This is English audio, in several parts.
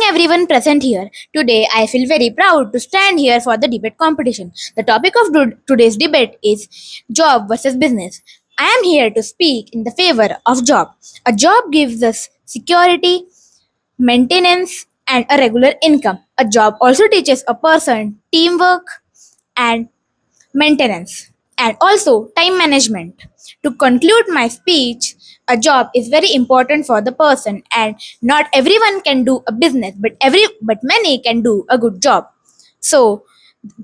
everyone present here. Today, I feel very proud to stand here for the debate competition. The topic of today's debate is job versus business. I am here to speak in the favor of job. A job gives us security, maintenance, and a regular income. A job also teaches a person teamwork and maintenance, and also time management. To conclude my speech, a job is very important for the person, and not everyone can do a business, but many can do a good job. So,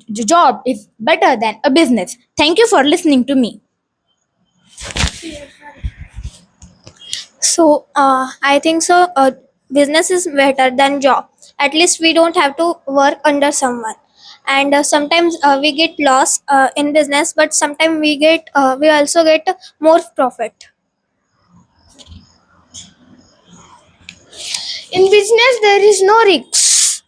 the job is better than a business. Thank you for listening to me. I think so. Business is better than job. At least we don't have to work under someone. And sometimes we get lost in business, but sometimes we also get more profit. In business there is no risks.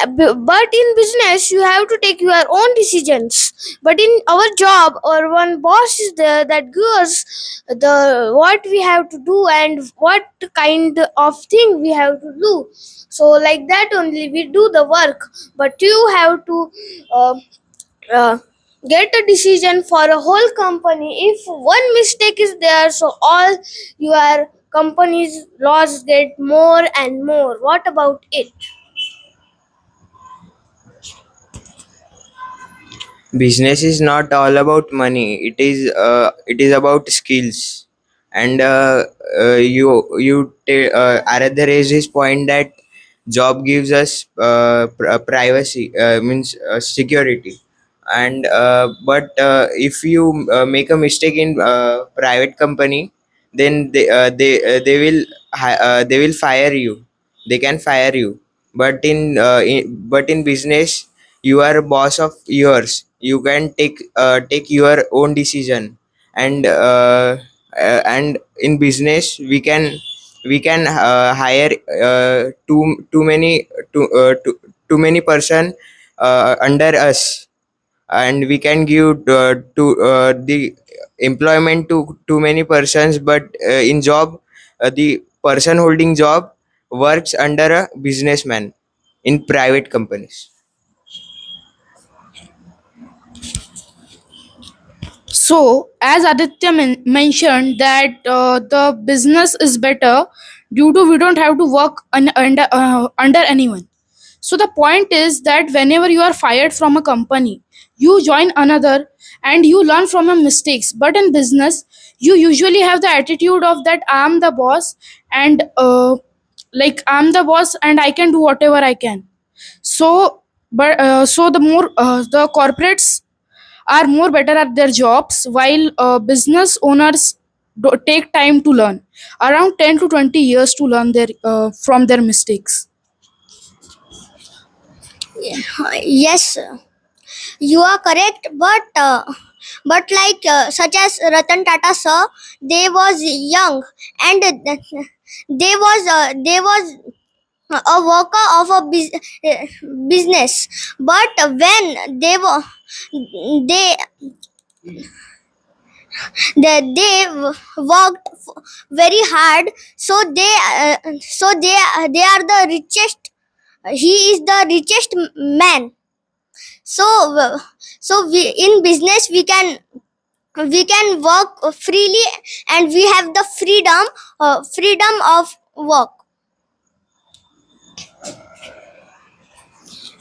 But in business you have to take your own decisions. But in our job, our one boss is there that gives us the what we have to do and what kind of thing we have to do. So like that only we do the work. But you have to uh, uh, get a decision for a whole company. If one mistake is there, so all your company's loss get more and more. What about it? Business is not all about money. It is about skills. And Aradhya raised his point that job gives us privacy, means security. And but if you make a mistake in private company, then they will fire you. They can fire you. But in business, you are a boss of yours. You can take your own decision. And in business, we can hire too many person under us, and we can give to the employment to too many persons. But in job, the person holding job works under a businessman in private companies. So, as Aditya mentioned, that the business is better due to we don't have to work under anyone. So the point is that whenever you are fired from a company, you join another and you learn from your mistakes. But in business, you usually have the attitude of that I'm the boss, and like I'm the boss and I can do whatever I can. So, so the more the corporates are more better at their jobs, while business owners take time to learn, around 10 to 20 years to learn their from their mistakes. Yes, you are correct. But like such as Ratan Tata sir, they was young and they was a worker of a business. But when they they worked very hard, so they are the richest. He is the richest man. So we in business we can work freely, and we have the freedom of work.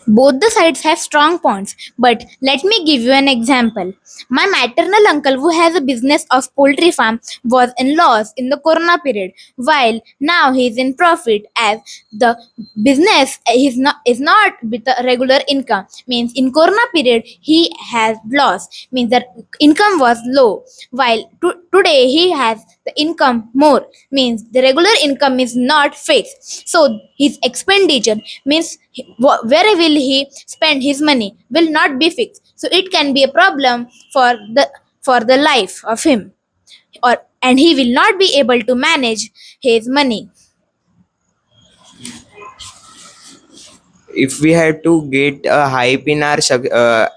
Both the sides have strong points, but let me give you an example. My maternal uncle, who has a business of poultry farm, was in loss in the corona period, while now he is in profit as the business is not with a regular income. Means in corona period he has loss. Means the income was low, while today he has the income more. Means the regular income is not fixed. So his expenditure means where will he spend his money will not be fixed. So it can be a problem for the life of him, or and he will not be able to manage his money. If we have to get a hype in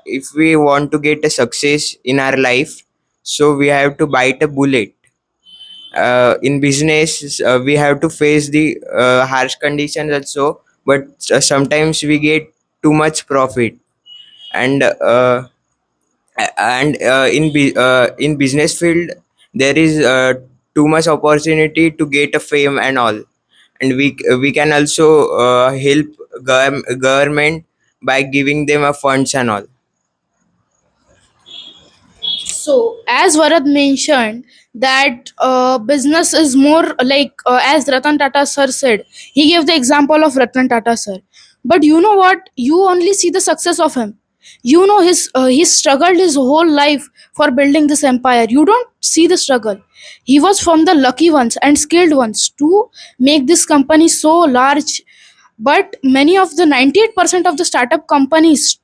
if we want to get a success in our life, so we have to bite a bullet. In business, we have to face the harsh conditions also, but sometimes we get too much profit. And in business field there is too much opportunity to get a fame and all. And we can also help government by giving them a funds and all. So, as Varad mentioned, that business is more like, as Ratan Tata sir said, he gave the example of Ratan Tata sir. But you know what? You only see the success of him. You know he struggled his whole life for building this empire. You don't see the struggle. He was from the lucky ones and skilled ones to make this company so large. But many of the 98% of the startup companies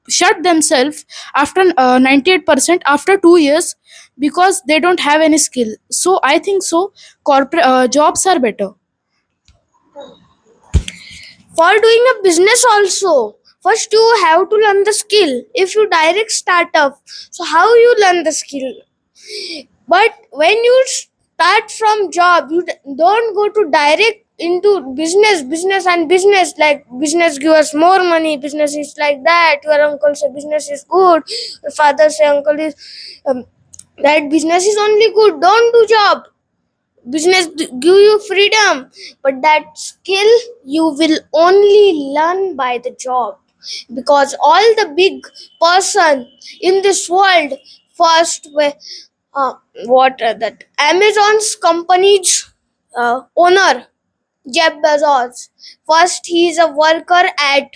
shut themselves after 98% after 2 years, because they don't have any skill. So I think so corporate jobs are better. For doing a business also, first you have to learn the skill. If you direct startup, so how you learn the skill? But when you start from job, you don't go to direct into business and business, like business give us more money, business is like that, your uncle say business is good, your father say uncle is um, that business is only good, don't do job. Business give you freedom, but that skill you will only learn by the job. Because all the big person in this world first were what that Amazon's company's owner, Jeff Bezos. First, he is a worker at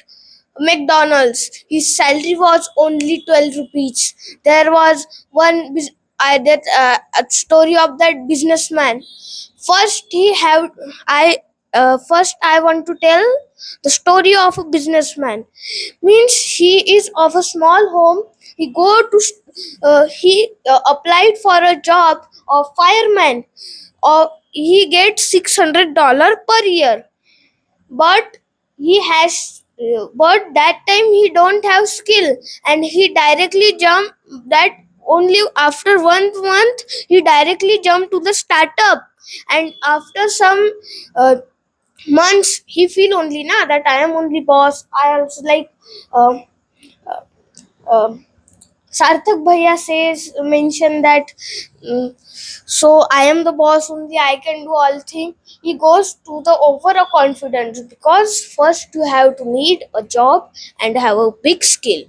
McDonald's. His salary was only 12 rupees. There was I did a story of that businessman. First, he have I first I want to tell the story of a businessman. Means he is of a small home. He applied for a job of fireman, or he gets $600 per year. But but that time he don't have skill, and he directly jump that only after 1 month he directly jumped to the startup. And after some uh, months he feel only na that I am only boss. I also like um uh, Sarthak Bhaiya says mention that so I am the boss only, I can do all things. He goes to the over a confidence, because first you have to need a job and have a big skill.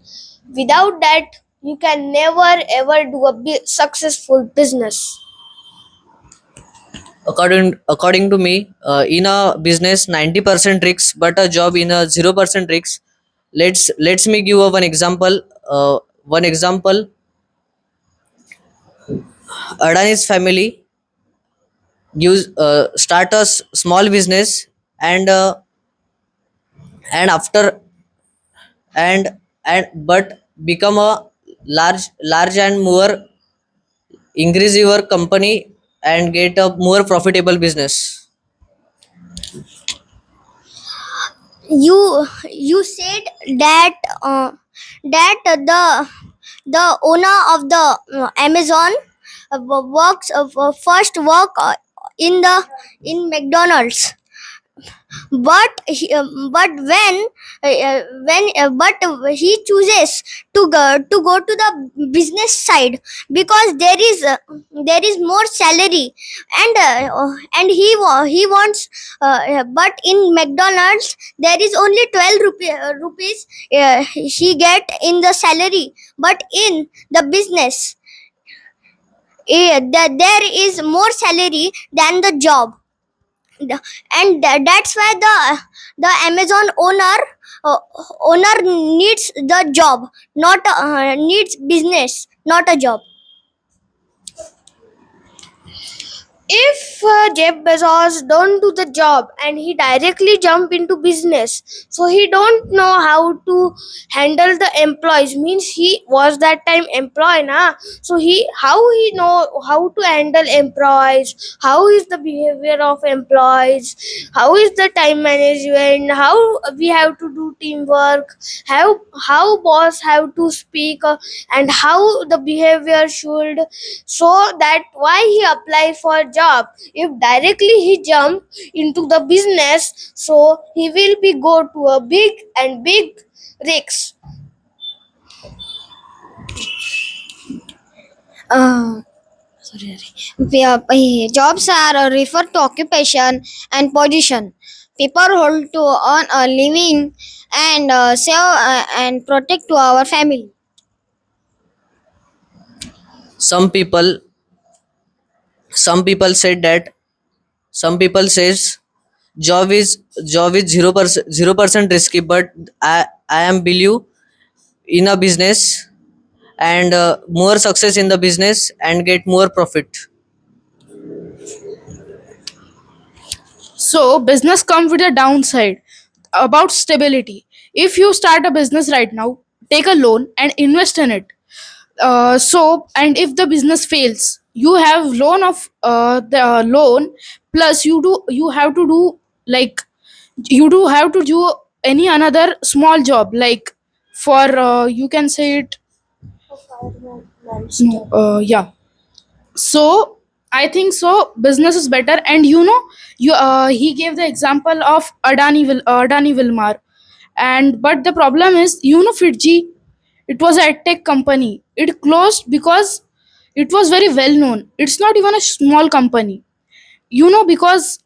Without that, you can never ever do a successful business. According to me, in a business 90% risks, but a job in a 0% risks. Let's me give one example. One example: Adani's family gives start a small business, and and after and but become a large and more increase your company and get a more profitable business. You said that the owner of the Amazon works first work in McDonald's. But he chooses to go to the business side, because there is more salary. And he wants but in McDonald's there is only 12 rupees he get in the salary. But in the business, there is more salary than the job. That's why the Amazon uh, owner needs the job, not needs business, not a job. If Jeff Bezos don't do the job and he directly jump into business, so he don't know how to handle the employees. Means he was that time employee na, so he know how to handle employees, how is the behavior of employees, how is the time management, how we have to do teamwork, how boss have to speak, and how the behavior should. So that why he apply for job. If directly he jump into the business, so he will be go to a big risks. Uh, Jobs are referred to occupation and position. People hold to earn a living and save and protect to our family. Some people some people said that some people says job is job is 0% risky, but I am believe in a business and more success in the business and get more profit. So business comes with a downside about stability. If you start a business right now, take a loan and invest in it. And if the business fails, you have loan of the loan, plus you have to do like you do have to do any another small job, like for you can say it. No, yeah. So I think so business is better. And you he gave the example of Adani Wilmar. And but the problem is, Fiji, it was a tech company. It closed because it was very well known. It's not even a small company, because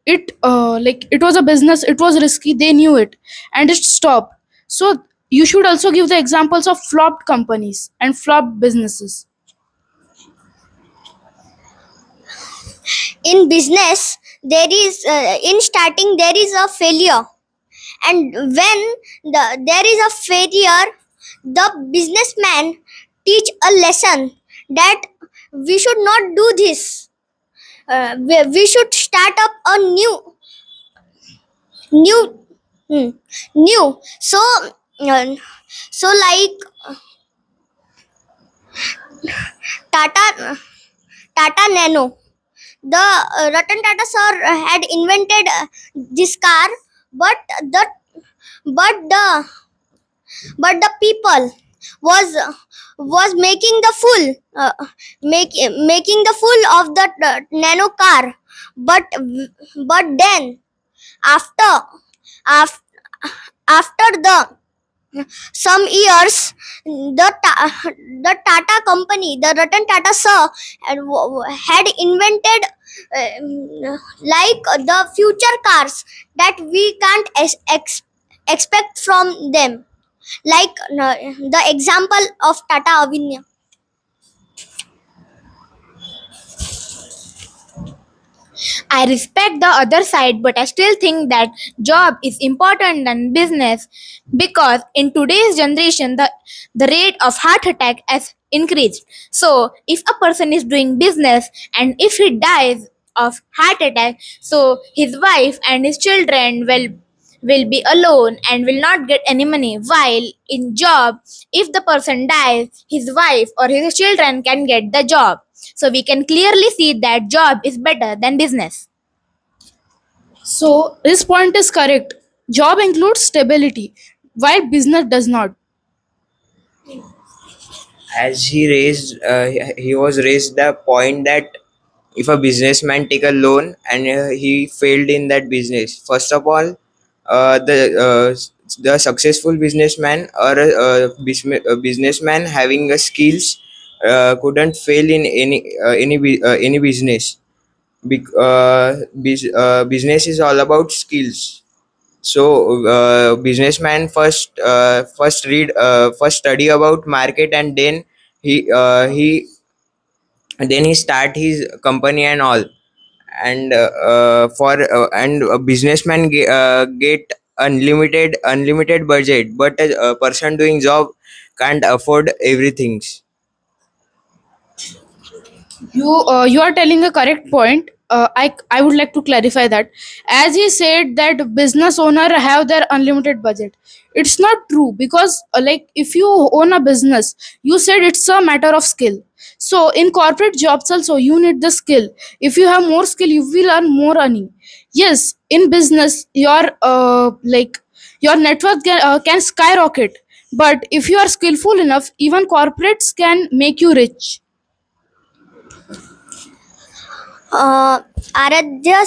it was a business. It was risky, they knew it, and it stopped. So you should also give the examples of flopped companies and flopped businesses. In business, there is in starting there is a failure, and when there is a failure, the businessman teach a lesson that we should not do this. We should start up a new hmm, new uh, so like Tata Nano. The Ratan Tata sir had invented this car, but the but the but the people was making the full making the full of the nano car. But then after after after the some years, the Tata company, the Ratan Tata sir had invented like the future cars that we can't expect from them, like the example of Tata Avinya. I respect the other side, but I still think that job is important than business, because in today's generation the rate of heart attack has increased. So if a person is doing business and if he dies of heart attack, so his wife and his children will be alone and will not get any money, while in job, if the person dies, his wife or his children can get the job. So we can clearly see that job is better than business. So his point is correct. Job includes stability, while business does not. As he was raised the point that if a businessman take a loan and he failed in that business, first of all, the successful businessman or a businessman having a skills couldn't fail in any business. Business is all about skills. So businessman first study about market, and then he start his company and all. And for and a businessman get unlimited budget, but a person doing job can't afford everything. You are telling a correct point. I would like to clarify that, as he said that business owner have their unlimited budget. It's not true, because like if you own a business, you said it's a matter of skill. So in corporate jobs also you need the skill. If you have more skill, you will earn more money. Yes, in business your network can skyrocket. But if you are skillful enough, even corporates can make you rich. Aradhya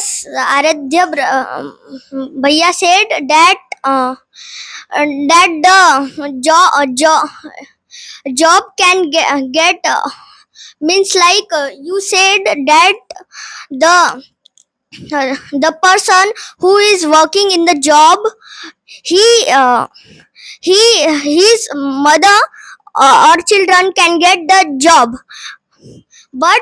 Bhaiya said that the job can get means like you said that the the person who is working in the job, he he his mother or children can get the job, but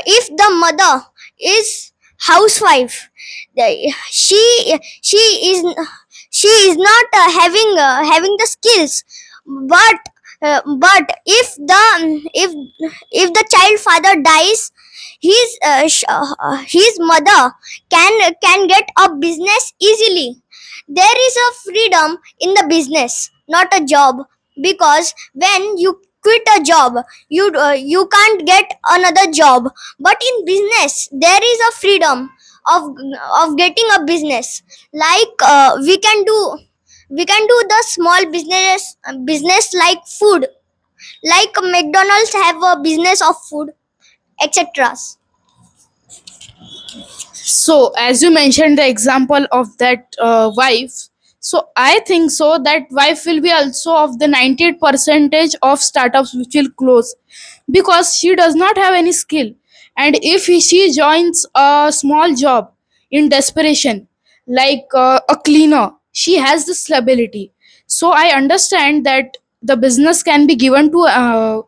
if the mother is housewife, she is not having the skills, but if the child father dies, his mother can get a business easily. There is a freedom in the business, not a job, because when you quit a job, you can't get another job, but in business there is a freedom of getting a business. Like we can do the small business like food, like McDonald's have a business of food, etc. So, as you mentioned the example of that wife, so I think so that wife will be also of the 98 percentage of startups which will close because she does not have any skill, and if she joins a small job in desperation, like a cleaner, she has this stability. So I understand that the business can be given to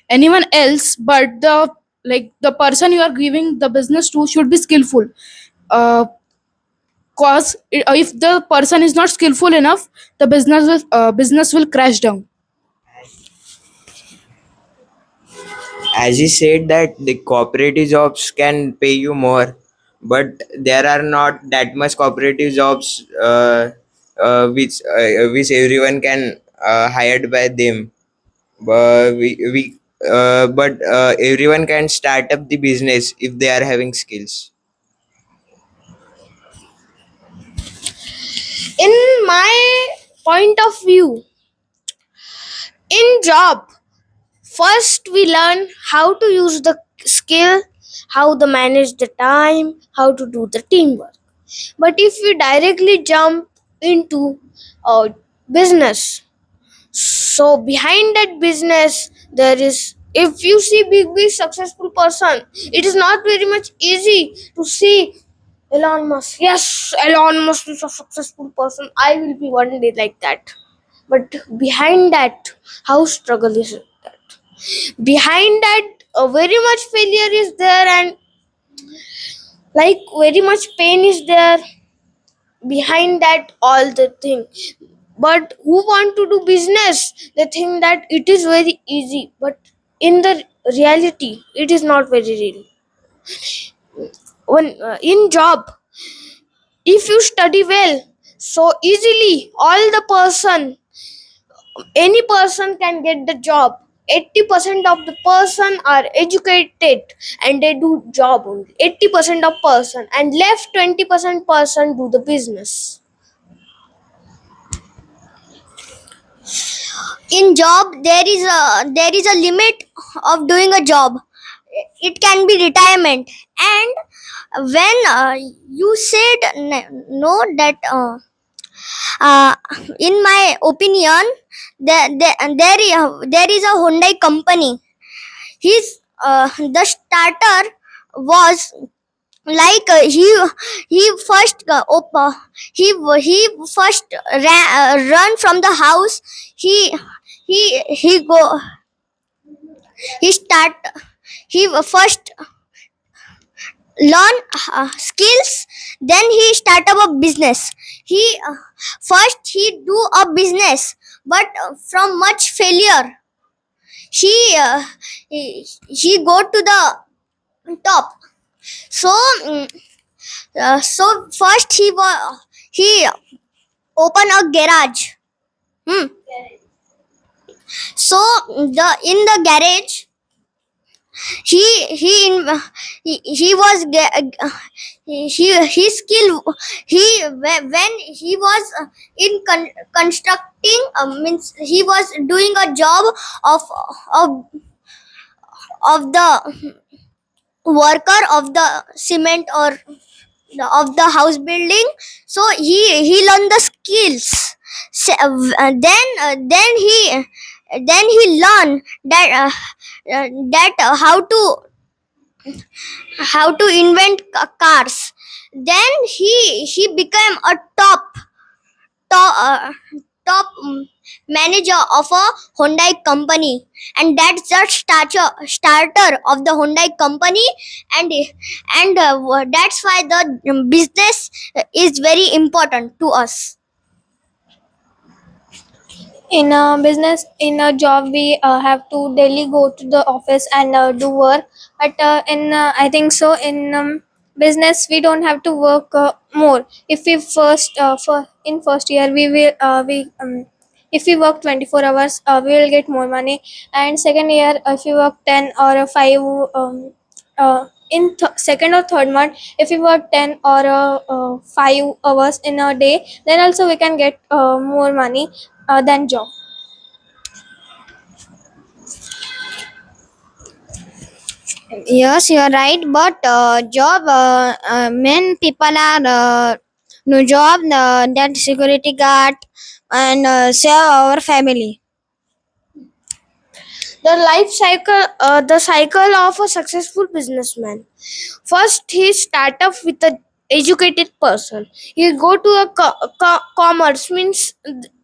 anyone else, but the person you are giving the business to should be skillful. uh, cause if the person is not skillful enough, the business will crash down. As he said that the cooperative jobs can pay you more, but there are not that much cooperative jobs which everyone can hired by them. But everyone can start up the business if they are having skills. In my point of view, in job, first we learn how to use the skill, how to manage the time, how to do the teamwork. But if we directly jump into a business, so behind that business there is, if you see big successful person, it is not very much easy to see Elon Musk. Yes, Elon Musk is a successful person, I will be one day like that. But behind that, how struggle is that? Behind that, very much failure is there, and like very much pain is there behind that all the thing. But who want to do business, they think that it is very easy, but in the reality it is not very real. When in job, if you study well, so easily all the person, any person can get the job. 80% of the person are educated and they do job only, 80% of person, and left 20% person do the business. In job there is a limit of doing a job. It can be retirement. And when you said no, that uh, in my opinion, there is a Hyundai company. His the starter was like he first he first run from the house. He go he start he first learn skills, then he start up a business. He first he do a business, but from much failure, he go to the top. So so first he open a garage. Hmm. So the in the garage, he in he was he skill. When he was in constructing, means he was doing a job of of of the worker of the cement or of the house building. So he learned the skills. Then he learned that how to invent cars. Then he became a top manager of a Hyundai company, and that's the starter of the Hyundai company. And that's why the business is very important to us. In a business, in a job, we have to daily go to the office and do work. But in I think so in business we don't have to work more. If we for in first year we will we if we work 24 hours, we will get more money. And second year, if we work 10 or 5 in second or third month, if we work 10 or 5 hours in a day, then also we can get more money than job. Yes, you are right. But job, men people are no job, that security guard and save our family. The cycle of a successful businessman. First, he start off with a educated person. He go to a commerce, means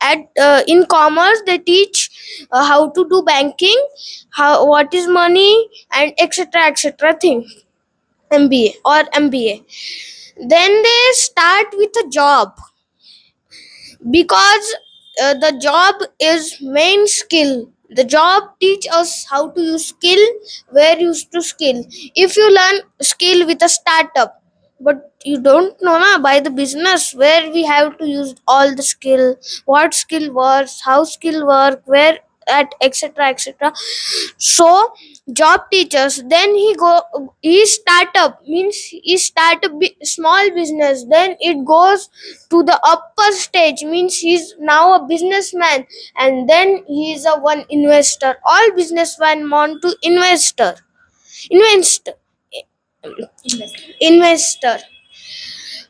at in commerce they teach how to do banking, how what is money, and etc thing. MBA or MBA. Then they start with a job, because the job is main skill. The job teach us how to use skill, where used to skill. If you learn skill with a startup, but you don't know na, by the business where we have to use all the skill, what skill works, how skill work, where at etc. So job teachers, then he startup, means he start a small business, then it goes to the upper stage, means he's now a businessman, and then he is a one investor. All businessmen want to invest investor.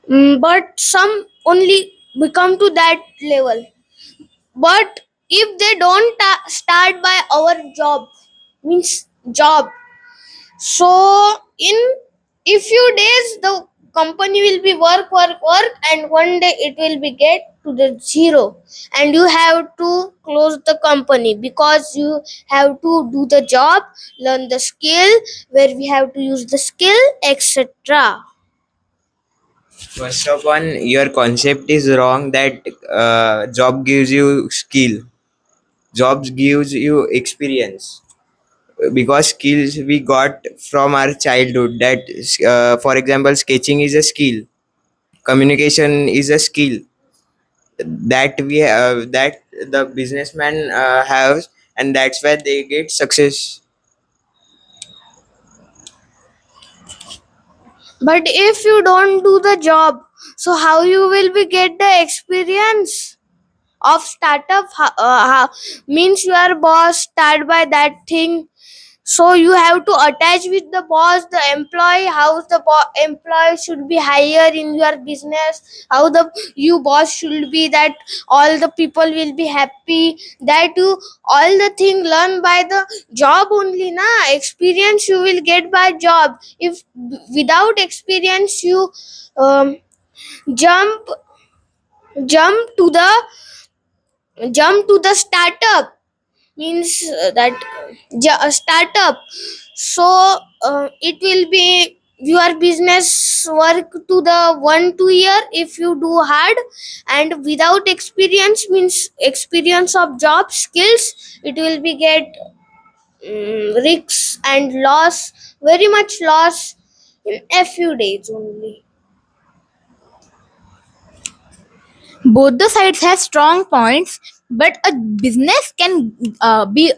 But some only become to that level. But if they don't start by our job, means job, so in a few days the company will be work, and one day it will be get to the zero, and you have to close the company, because you have to do the job, learn the skill, where we have to use the skill, etc. First of all, your concept is wrong that job gives you skill. Jobs gives you experience, because skills we got from our childhood. That for example, sketching is a skill, communication is a skill that the businessman has, and that's why they get success. But if you don't do the job, so how you will be get the experience of startup? Means your boss start by that thing, so you have to attach with the boss, the employee, how the employee should be higher in your business, how the you boss should be, that all the people will be happy, that you all the thing learn by the job only na. Experience you will get by job. If without experience you um, jump jump to the startup, means that startup, so it will be your business work to the 1 2 year if you do hard, and without experience, means experience of job skills, it will be get risks and loss, very much loss in a few days only. Both the sides have strong points, but a business can be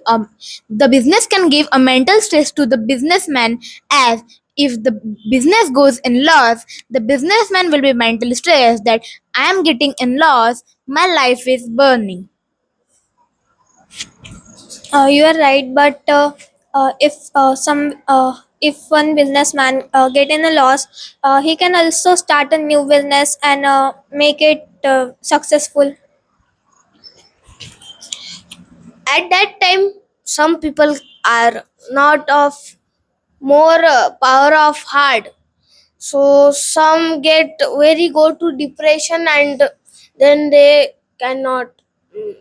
the business can give a mental stress to the businessman, as if the business goes in loss, the businessman will be mentally stressed that I am getting in loss, my life is burning. You are right, but if some if one businessman get in a loss, he can also start a new business and make it successful. At that time, some people are not of more power of heart, so some get very go to depression, and then they cannot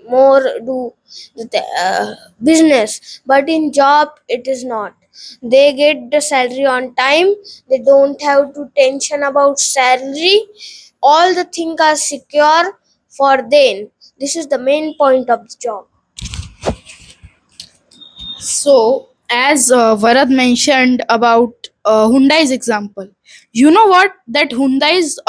more do the business. But in job it is not, they get the salary on time, they don't have to tension about salary, all the things are secure for them. This is the main point of the job. So, as Varad mentioned about Hyundai's example, you know what? That Hyundai's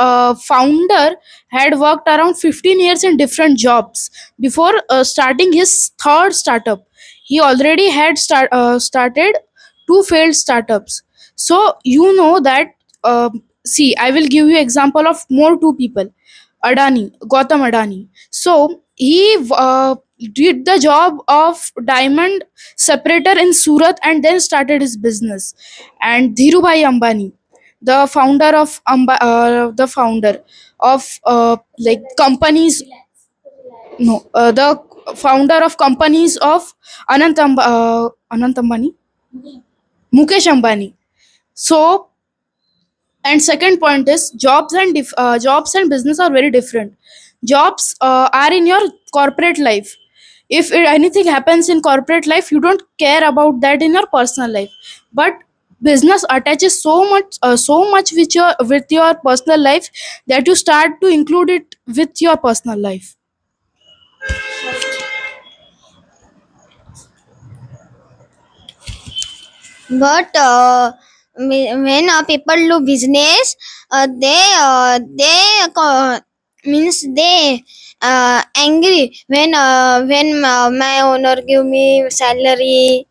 founder had worked around 15 years in different jobs before starting his third startup. He already had started two failed startups. So, you know that. See, I will give you example of more two people. Adani, Gautam Adani. So he did the job of diamond separator in Surat and then started his business. And Dhirubhai Ambani, the founder of like companies, no, the founder of companies of Anant Ambani, Mukesh Ambani. So, and second point is jobs and business are very different. Jobs are in your corporate life. If anything happens in corporate life, you don't care about that in your personal life. But business attaches so much with your personal life that you start to include it with your personal life. But when people do business, they means they angry when my owner give me salary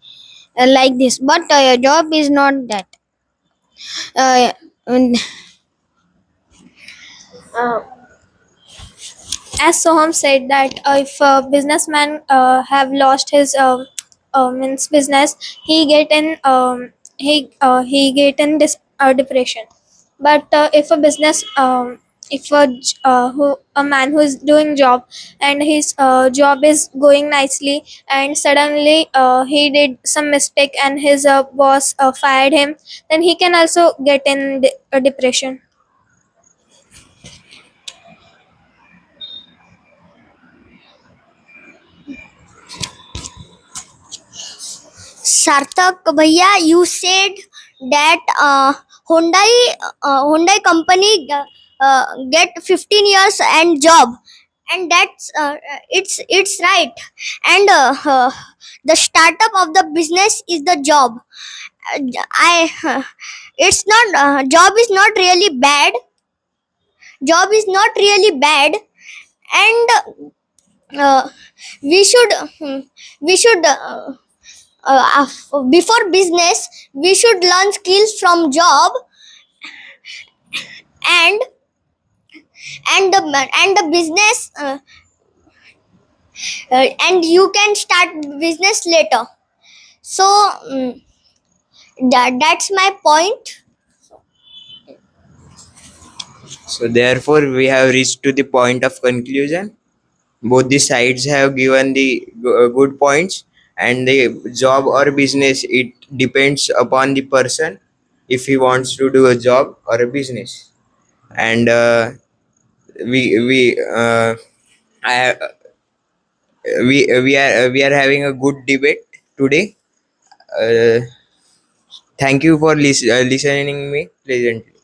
like this. But job is not that. Uh, and, uh, As Soham said that if a businessman have lost his means business, he get in he get in depression. But if a business if a man who is doing job and his job is going nicely, and suddenly he did some mistake and his boss fired him, then he can also get in a depression. Sarthak Bhaiya, you said that Hyundai company get 15 years and job, and that's it's right. And the startup of the business is the job. I it's not job is not really bad. Job is not really bad, and uh, we should we should. Before business we should learn skills from job, and the business and you can start business later. So that's my point. So therefore, we have reached to the point of conclusion. Both the sides have given the good points, and the job or business, it depends upon the person if he wants to do a job or a business. And we I, we are having a good debate today. Uh, Thank you for listening me pleasantly.